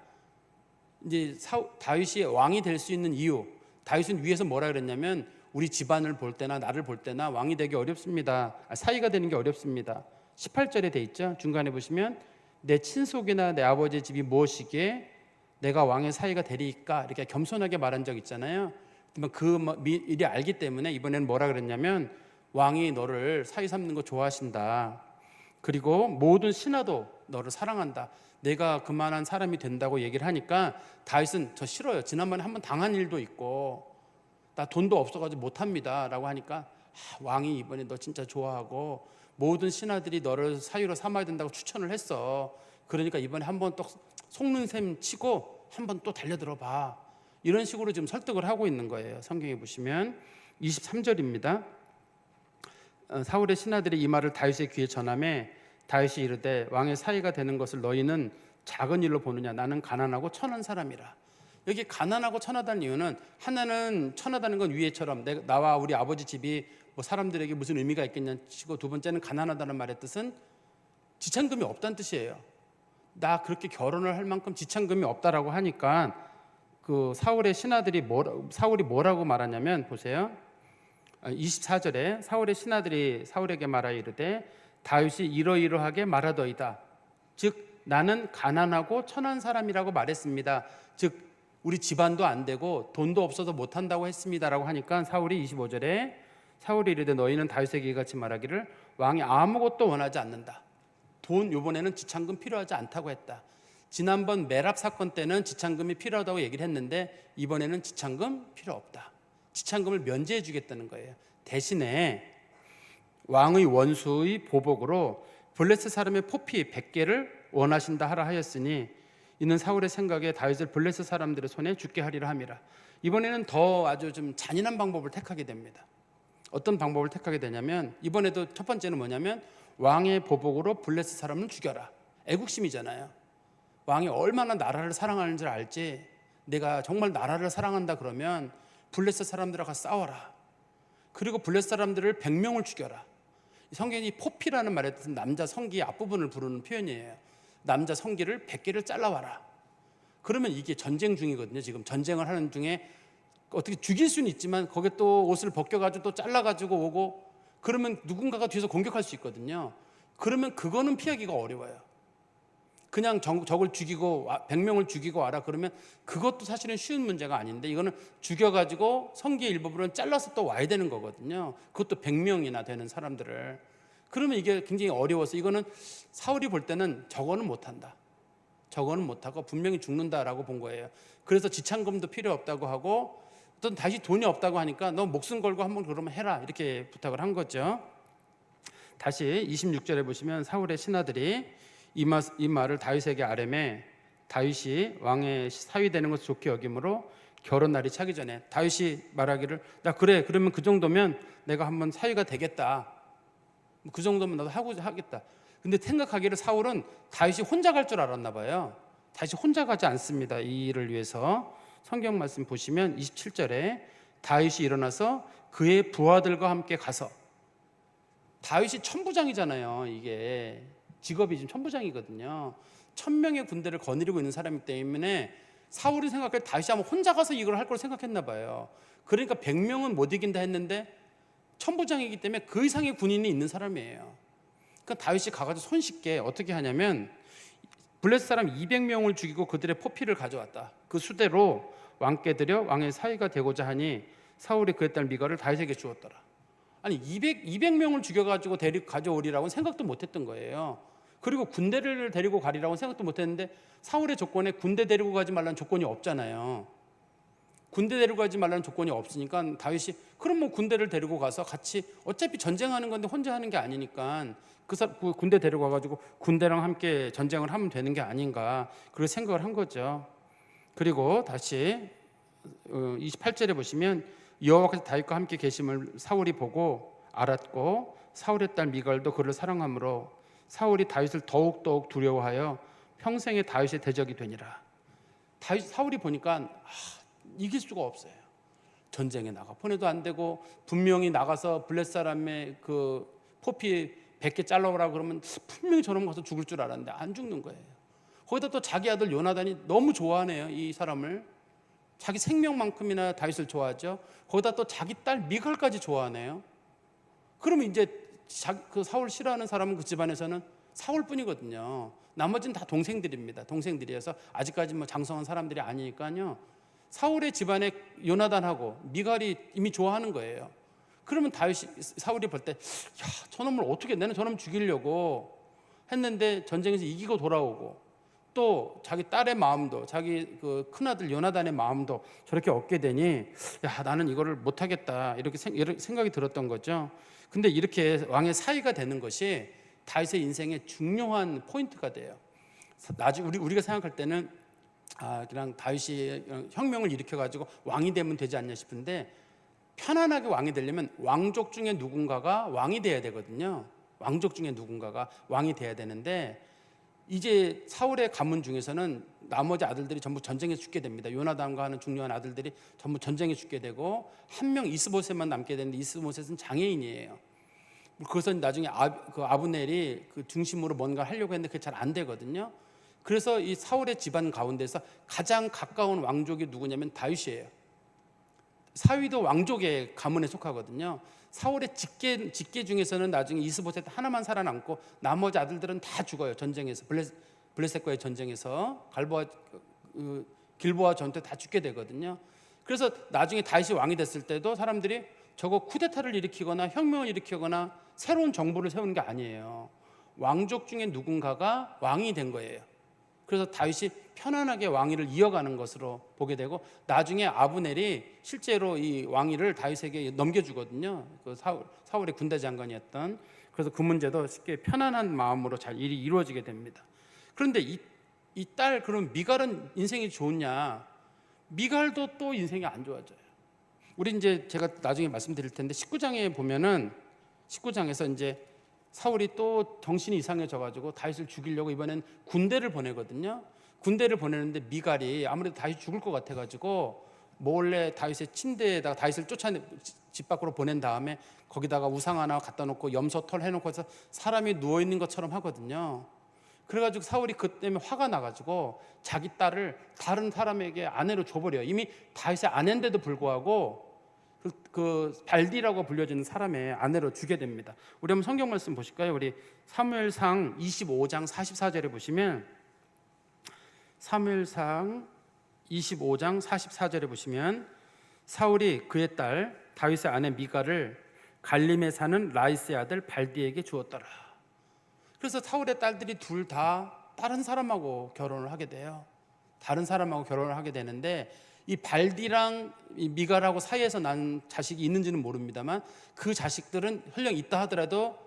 이제 다윗이 왕이 될 수 있는 이유, 다윗은 위에서 뭐라 그랬냐면 우리 집안을 볼 때나 나를 볼 때나 왕이 되기 어렵습니다. 사위가 되는 게 어렵습니다. 18절에 돼 있죠. 중간에 보시면 내 친속이나 내 아버지 집이 무엇이기에 내가 왕의 사위가 되리까 이렇게 겸손하게 말한 적 있잖아요. 그 일이 알기 때문에 이번에는 뭐라 그랬냐면 왕이 너를 사위 삼는 거 좋아하신다. 그리고 모든 신하도 너를 사랑한다. 내가 그만한 사람이 된다고 얘기를 하니까 다윗은 저 싫어요. 지난번에 한번 당한 일도 있고 나 돈도 없어가지고 못합니다 라고 하니까 왕이 이번에 너 진짜 좋아하고 모든 신하들이 너를 사위로 삼아야 된다고 추천을 했어. 그러니까 이번에 한번 또 속는 셈 치고 한번 또 달려들어 봐. 이런 식으로 지금 설득을 하고 있는 거예요. 성경에 보시면 23절입니다. 사울의 신하들이 이 말을 다윗의 귀에 전하매 다윗이 이르되 왕의 사위가 되는 것을 너희는 작은 일로 보느냐. 나는 가난하고 천한 사람이라. 여기 가난하고 천하다는 이유는 하나는 천하다는 건 위에처럼 나와 우리 아버지 집이 뭐 사람들에게 무슨 의미가 있겠냐 치고, 두 번째는 가난하다는 말의 뜻은 지참금이 없다는 뜻이에요. 나 그렇게 결혼을 할 만큼 지참금이 없다라고 하니까 그 사울의 신하들이 사울이 뭐라고 말하냐면 보세요. 24절에 사울의 신하들이 사울에게 말하여 이르되 다윗이 이러이러하게 말하더이다. 즉 나는 가난하고 천한 사람이라고 말했습니다. 즉 우리 집안도 안 되고 돈도 없어서 못한다고 했습니다라고 하니까 사울이 25절에 사울이 이르되 너희는 다윗에게 이같이 말하기를 왕이 아무것도 원하지 않는다. 돈 요번에는 지참금 필요하지 않다고 했다. 지난번 메랍 사건 때는 지참금이 필요하다고 얘기를 했는데 이번에는 지참금 필요 없다. 지참금을 면제해 주겠다는 거예요. 대신에 왕의 원수의 보복으로 블레셋 사람의 포피 100개를 원하신다 하라 하였으니 이는 사울의 생각에 다윗을 블레셋 사람들의 손에 죽게 하리라 함이라. 이번에는 더 아주 좀 잔인한 방법을 택하게 됩니다. 어떤 방법을 택하게 되냐면 이번에도 첫 번째는 뭐냐면 왕의 보복으로 블레셋 사람을 죽여라. 애국심이잖아요. 왕이 얼마나 나라를 사랑하는 줄 알지. 내가 정말 나라를 사랑한다 그러면 블레셋 사람들하고 싸워라. 그리고 블레셋 사람들을 100명을 죽여라. 성경이 포피라는 말의 뜻은 남자 성기의 앞부분을 부르는 표현이에요. 남자 성기를 100개를 잘라와라. 그러면 이게 전쟁 중이거든요. 지금 전쟁을 하는 중에 어떻게 죽일 수는 있지만 거기에 또 옷을 벗겨가지고 또 잘라가지고 오고 그러면 누군가가 뒤에서 공격할 수 있거든요. 그러면 그거는 피하기가 어려워요. 그냥 적을 죽이고 100명을 죽이고 와라 그러면 그것도 사실은 쉬운 문제가 아닌데 이거는 죽여가지고 성기의 일부분을 잘라서 또 와야 되는 거거든요. 그것도 100명이나 되는 사람들을. 그러면 이게 굉장히 어려워서 이거는 사울이 볼 때는 저거는 못한다. 저거는 못하고 분명히 죽는다라고 본 거예요. 그래서 지참금도 필요 없다고 하고 또 다시 돈이 없다고 하니까 너 목숨 걸고 한번 그러면 해라 이렇게 부탁을 한 거죠. 다시 26절에 보시면 사울의 신하들이 이 말을 다윗에게 아뢰매 다윗이 왕의 사위 되는 것을 좋게 여김으로 결혼 날이 차기 전에 다윗이 말하기를 나 그래 그러면 그 정도면 내가 한번 사위가 되겠다. 그 정도면 나도 하겠다. 근데 생각하기를 사울은 다윗이 혼자 갈 줄 알았나 봐요. 다윗이 혼자 가지 않습니다. 이 일을 위해서 성경 말씀 보시면 27절에 다윗이 일어나서 그의 부하들과 함께 가서 다윗이 천부장이잖아요. 이게 직업이 지금 천부장이거든요. 1000명의 군대를 거느리고 있는 사람이기 때문에 사울이 생각할 때 다윗이 아마 혼자 가서 이걸 할 걸 생각했나 봐요. 그러니까 100명은 못 이긴다 했는데 천부장이기 때문에 그 이상의 군인이 있는 사람이에요. 그러니까 다윗이 가가지고 손쉽게 어떻게 하냐면 블레셋 사람 200명을 죽이고 그들의 포피를 가져왔다. 그 수대로 왕께 드려 왕의 사위가 되고자 하니 사울이 그의 딸 미갈을 다윗에게 주었더라. 아니 200명을 죽여가지고 가져오리라고는 생각도 못했던 거예요. 그리고 군대를 데리고 가리라고는 생각도 못했는데 사울의 조건에 군대 데리고 가지 말라는 조건이 없잖아요. 군대 데리고 가지 말라는 조건이 없으니까 다윗이 그럼 뭐 군대를 데리고 가서 같이 어차피 전쟁하는 건데 혼자 하는 게 아니니까 그 군대 데리고 가가지고 군대랑 함께 전쟁을 하면 되는 게 아닌가 그렇게 생각을 한 거죠. 그리고 다시 28절에 보시면 여호와께서 다윗과 함께 계심을 사울이 보고 알았고 사울의 딸 미갈도 그를 사랑하므로 사울이 다윗을 더욱 두려워하여 평생에 다윗의 대적이 되니라. 사울이 보니까 이길 수가 없어요. 전쟁에 나가 보내도 안 되고, 분명히 나가서 블렛 사람의 그 포피 100개 잘라오라 그러면 분명히 저놈 가서 죽을 줄 알았는데 안 죽는 거예요. 거기다 또 자기 아들 요나단이 너무 좋아하네요. 이 사람을 자기 생명만큼이나 다윗을 좋아하죠. 거기다 또 자기 딸 미갈까지 좋아하네요. 그러면 이제 그 사울 싫어하는 사람은 그 집안에서는 사울뿐이거든요. 나머지는 다 동생들입니다. 동생들이어서 아직까지 뭐 장성한 사람들이 아니니까요. 사울의 집안에 요나단하고 미갈이 이미 좋아하는 거예요. 그러면 사울이 볼 때, 야, 저놈을 어떻게, 내는 저놈 죽이려고 했는데 전쟁에서 이기고 돌아오고, 또 자기 딸의 마음도, 자기 그 큰아들 요나단의 마음도 저렇게 얻게 되니, 야, 나는 이거를 못하겠다, 이렇게 생각이 들었던 거죠. 근데 이렇게 왕의 사위가 되는 것이 다윗의 인생의 중요한 포인트가 돼요. 나중에 우리가 생각할 때는 그냥 다윗이 혁명을 일으켜가지고 왕이 되면 되지 않냐 싶은데, 편안하게 왕이 되려면 왕족 중에 누군가가 왕이 돼야 되거든요. 왕족 중에 누군가가 왕이 돼야 되는데, 이제 사울의 가문 중에서는 나머지 아들들이 전부 전쟁에 죽게 됩니다. 요나단과 하는 중요한 아들들이 전부 전쟁에 죽게 되고, 한 명 이스보셋만 남게 되는데, 이스보셋은 장애인이에요. 그래서 나중에 아브넬이 그 중심으로 뭔가 하려고 했는데 그게 잘 안 되거든요. 그래서 이 사울의 집안 가운데서 가장 가까운 왕족이 누구냐면 다윗이에요. 사위도 왕족의 가문에 속하거든요. 사울의 직계 중에서는 나중에 이스보셋 하나만 살아남고 나머지 아들들은 다 죽어요. 전쟁에서, 블레셋과의 전쟁에서, 길보아 전투에 다 죽게 되거든요. 그래서 나중에 다윗이 왕이 됐을 때도 사람들이 저거 쿠데타를 일으키거나 혁명을 일으키거나 새로운 정부를 세우는 게 아니에요. 왕족 중에 누군가가 왕이 된 거예요. 그래서 다윗이 편안하게 왕위를 이어가는 것으로 보게 되고, 나중에 아브넬이 실제로 이 왕위를 다윗에게 넘겨주거든요. 그 사울의 군대 장관이었던. 그래서 그 문제도 쉽게 편안한 마음으로 잘 일이 이루어지게 됩니다. 그런데 이 딸, 그럼 미갈은 인생이 좋냐? 미갈도 또 인생이 안 좋아져요. 우리 이제 제가 나중에 말씀드릴 텐데 19장에 보면은, 19장에서 이제 사울이 또 정신이 이상해져가지고 다윗을 죽이려고 이번엔 군대를 보내거든요. 군대를 보내는데 미갈이 아무래도 다윗 죽을 것 같아가지고 몰래 다윗의 침대에다가 다윗을 집 밖으로 보낸 다음에 거기다가 우상 하나 갖다 놓고 염소 털 해놓고 해서 사람이 누워있는 것처럼 하거든요. 그래가지고 사울이 그 때문에 화가 나가지고 자기 딸을 다른 사람에게 아내로 줘버려요. 이미 다윗의 아내인데도 불구하고 그 발디라고 불려지는 사람의 아내로 주게 됩니다. 우리 한번 성경 말씀 보실까요? 우리 사무엘상 25장 44절에 보시면, 사무엘상 25장 44절에 보시면, 사울이 그의 딸 다윗의 아내 미갈을 갈림에 사는 라이스의 아들 발디에게 주었더라. 그래서 사울의 딸들이 둘 다 다른 사람하고 결혼을 하게 돼요. 다른 사람하고 결혼을 하게 되는데, 이 발디랑 이 미갈하고 사이에서 난 자식이 있는지는 모릅니다만 그 자식들은 설령 있다 하더라도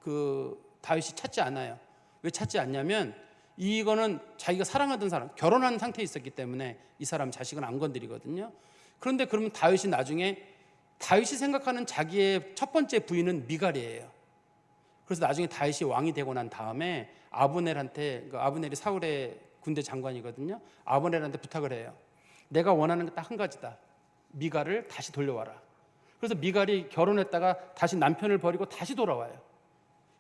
그 다윗이 찾지 않아요. 왜 찾지 않냐면, 이거는 자기가 사랑하던 사람, 결혼한 상태에 있었기 때문에 이 사람 자식은 안 건드리거든요. 그런데 그러면 다윗이 나중에, 다윗이 생각하는 자기의 첫 번째 부인은 미갈이에요. 그래서 나중에 다윗이 왕이 되고 난 다음에 아브넬한테, 아브넬이 사울의 군대 장관이거든요. 아브넬한테 부탁을 해요. 내가 원하는 게 딱 한 가지다. 미갈을 다시 돌려와라. 그래서 미갈이 결혼했다가 다시 남편을 버리고 다시 돌아와요.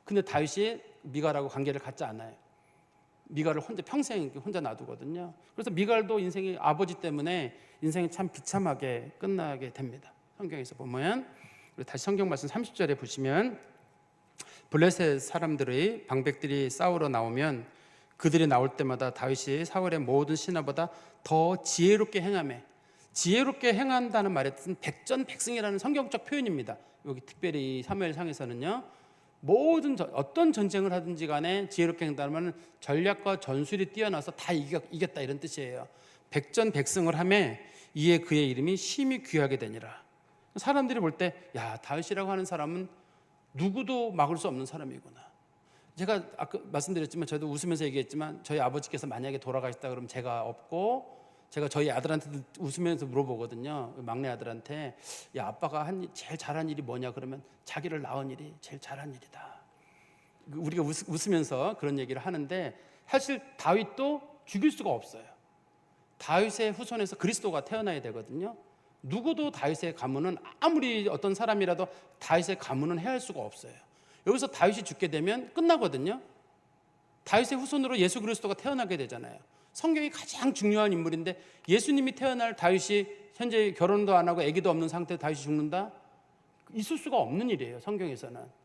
근데 다윗이 미갈하고 관계를 갖지 않아요. 미갈을 평생 혼자 놔두거든요. 그래서 미갈도 인생이, 아버지 때문에 인생이 참 비참하게 끝나게 됩니다. 성경에서 보면, 우리 다시 성경 말씀 30절에 보시면, 블레셋 사람들의 방백들이 싸우러 나오면 그들이 나올 때마다 다윗이 사울의 모든 신하보다 더 지혜롭게 행하며, 지혜롭게 행한다는 말의 뜻은 백전백승이라는 성경적 표현입니다. 여기 특별히 사무엘상에서는요, 모든 어떤 전쟁을 하든지 간에 지혜롭게 행한다는 말은 전략과 전술이 뛰어나서 다 이겼다, 이런 뜻이에요. 백전백승을 하며 이에 그의 이름이 심히 귀하게 되니라. 사람들이 볼 때, 야, 다윗이라고 하는 사람은 누구도 막을 수 없는 사람이구나. 제가 아까 말씀드렸지만, 저도 웃으면서 얘기했지만, 저희 아버지께서 만약에 돌아가셨다 그러면 제가 없고 제가 저희 아들한테도 웃으면서 물어보거든요. 막내 아들한테, 야, 아빠가 제일 잘한 일이 뭐냐 그러면 자기를 낳은 일이 제일 잘한 일이다. 우리가 웃으면서 그런 얘기를 하는데, 사실 다윗도 죽일 수가 없어요. 다윗의 후손에서 그리스도가 태어나야 되거든요. 누구도 다윗의 가문은, 아무리 어떤 사람이라도 다윗의 가문은 해할 수가 없어요. 여기서 다윗이 죽게 되면 끝나거든요. 다윗의 후손으로 예수 그리스도가 태어나게 되잖아요. 성경이 가장 중요한 인물인데, 예수님이 태어날 다윗이 현재 결혼도 안 하고 아기도 없는 상태에 다윗이 죽는다? 있을 수가 없는 일이에요, 성경에서는.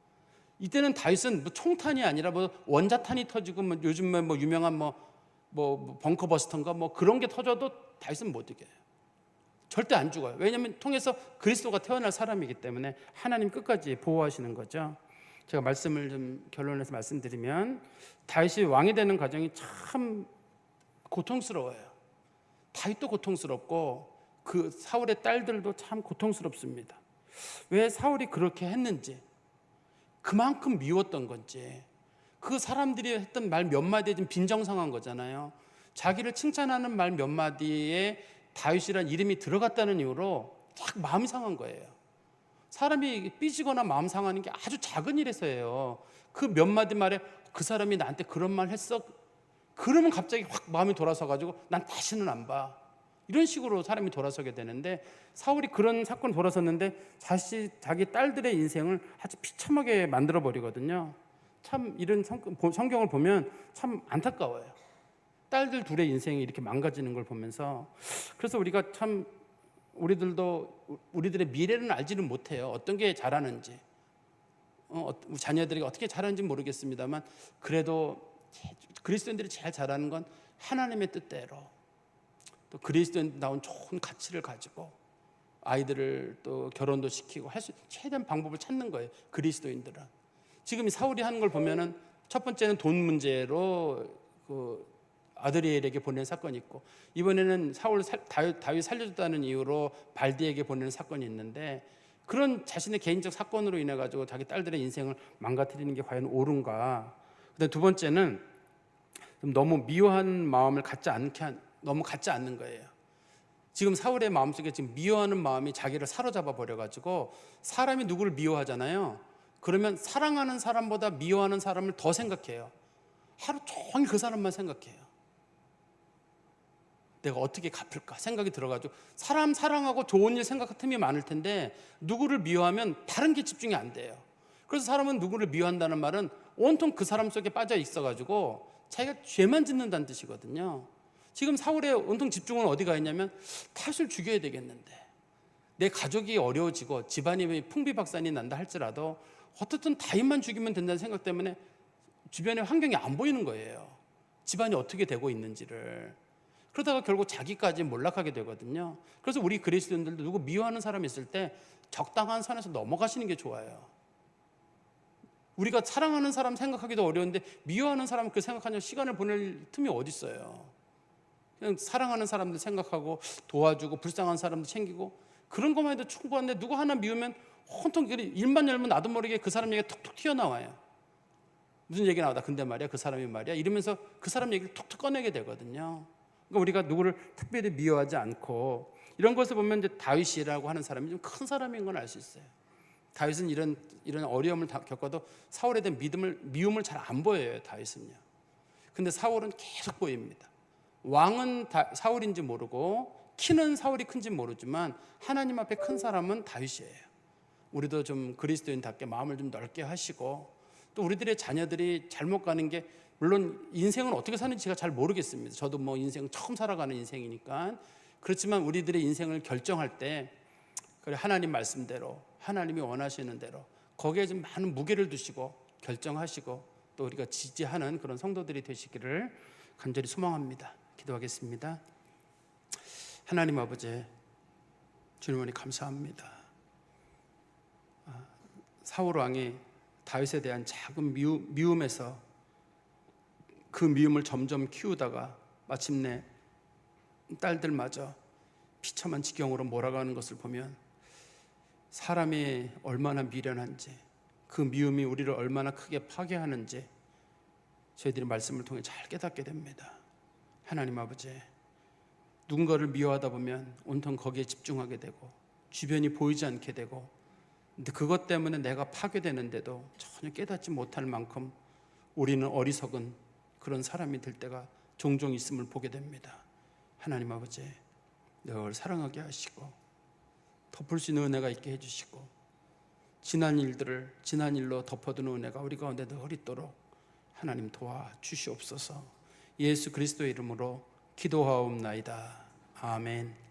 이때는 다윗은 뭐 총탄이 아니라 뭐 원자탄이 터지고, 뭐 요즘 뭐 유명한 뭐 벙커버스터인가 뭐 그런 게 터져도 다윗은 못 이겨요. 절대 안 죽어요. 왜냐하면 통해서 그리스도가 태어날 사람이기 때문에 하나님 끝까지 보호하시는 거죠. 제가 말씀을 좀 결론해서 말씀드리면, 다윗이 왕이 되는 과정이 참 고통스러워요. 다윗도 고통스럽고 그 사울의 딸들도 참 고통스럽습니다. 왜 사울이 그렇게 했는지, 그만큼 미웠던 건지, 그 사람들이 했던 말 몇 마디에 좀 빈정상한 거잖아요. 자기를 칭찬하는 말 몇 마디에 다윗이란 이름이 들어갔다는 이유로 딱 마음이 상한 거예요. 사람이 삐지거나 마음 상하는 게 아주 작은 일에서예요. 그 몇 마디 말에 그 사람이 나한테 그런 말 했어? 그러면 갑자기 확 마음이 돌아서 가지고 난 다시는 안 봐. 이런 식으로 사람이 돌아서게 되는데, 사울이 그런 사건이 돌아섰는데 자기 딸들의 인생을 아주 비참하게 만들어 버리거든요. 참 이런 성경을 보면 참 안타까워요. 딸들 둘의 인생이 이렇게 망가지는 걸 보면서. 그래서 우리가 참 우리들의 미래는 알지는 못해요. 어떤 게 잘하는지, 자녀들이 어떻게 잘하는지 모르겠습니다만, 그래도 그리스도인들이 제일 잘하는 건 하나님의 뜻대로, 또 그리스도인다운 좋은 가치를 가지고 아이들을 또 결혼도 시키고 할 수 최대한 방법을 찾는 거예요. 그리스도인들은 지금 사울이 하는 걸 보면은, 첫 번째는 돈 문제로 그 아드리엘에게 보낸 사건이 있고, 이번에는 다윗 살려줬다는 이유로 발디에게 보내는 사건이 있는데, 그런 자신의 개인적 사건으로 인해 가지고 자기 딸들의 인생을 망가뜨리는 게 과연 옳은가? 그다음 두 번째는 좀 너무 미워한 마음을 너무 갖지 않는 거예요. 지금 사울의 마음속에 지금 미워하는 마음이 자기를 사로잡아 버려 가지고, 사람이 누구를 미워하잖아요. 그러면 사랑하는 사람보다 미워하는 사람을 더 생각해요. 하루 종일 그 사람만 생각해요. 내가 어떻게 갚을까 생각이 들어가지고, 사람 사랑하고 좋은 일 생각할 틈이 많을 텐데 누구를 미워하면 다른 게 집중이 안 돼요. 그래서 사람은 누구를 미워한다는 말은 온통 그 사람 속에 빠져 있어가지고 자기가 죄만 짓는다는 뜻이거든요. 지금 사울의 온통 집중은 어디가 있냐면, 다윗을 죽여야 되겠는데, 내 가족이 어려워지고 집안이 풍비박산이 난다 할지라도 어떻든 다윗만 죽이면 된다는 생각 때문에 주변의 환경이 안 보이는 거예요. 집안이 어떻게 되고 있는지를. 그러다가 결국 자기까지 몰락하게 되거든요. 그래서 우리 그리스도인들도 누구 미워하는 사람이 있을 때 적당한 선에서 넘어가시는 게 좋아요. 우리가 사랑하는 사람 생각하기도 어려운데 미워하는 사람 그 생각하는 시간을 보낼 틈이 어디 있어요. 그냥 사랑하는 사람들 생각하고 도와주고 불쌍한 사람들 챙기고, 그런 것만 해도 충분한데, 누구 하나 미우면 온통 일만 열면 나도 모르게 그 사람 얘기가 툭툭 튀어나와요. 무슨 얘기 나오다 근데 말이야, 그 사람이 말이야, 이러면서 그 사람 얘기를 툭툭 꺼내게 되거든요. 그러니까 우리가 누구를 특별히 미워하지 않고, 이런 것을 보면 이제 다윗이라고 하는 사람이 좀 큰 사람인 건 알 수 있어요. 다윗은 이런 어려움을 겪어도 사울에 대한 미움을 잘 안 보여요. 다윗은요. 근데 사울은 계속 보입니다. 왕은 사울인지 모르고, 키는 사울이 큰지 모르지만 하나님 앞에 큰 사람은 다윗이에요. 우리도 좀 그리스도인답게 마음을 좀 넓게 하시고, 또 우리들의 자녀들이 잘못 가는 게, 물론 인생은 어떻게 사는지 제가 잘 모르겠습니다. 저도 뭐 인생 처음 살아가는 인생이니까. 그렇지만 우리들의 인생을 결정할 때 하나님 말씀대로, 하나님이 원하시는 대로 거기에 좀 많은 무게를 두시고 결정하시고, 또 우리가 지지하는 그런 성도들이 되시기를 간절히 소망합니다. 기도하겠습니다. 하나님 아버지, 주님 감사합니다. 사울 왕이 다윗에 대한 작은 미움에서 그 미움을 점점 키우다가 마침내 딸들마저 비참한 지경으로 몰아가는 것을 보면, 사람이 얼마나 미련한지, 그 미움이 우리를 얼마나 크게 파괴하는지 저희들이 말씀을 통해 잘 깨닫게 됩니다. 하나님 아버지, 누군가를 미워하다 보면 온통 거기에 집중하게 되고 주변이 보이지 않게 되고, 근데 그것 때문에 내가 파괴되는데도 전혀 깨닫지 못할 만큼 우리는 어리석은 그런 사람이 될 때가 종종 있음을 보게 됩니다. 하나님 아버지, 늘 사랑하게 하시고 덮을 수 있는 은혜가 있게 해주시고, 지난 일들을 지난 일로 덮어두는 은혜가 우리 가운데 늘 있도록 하나님 도와주시옵소서. 예수 그리스도의 이름으로 기도하옵나이다. 아멘.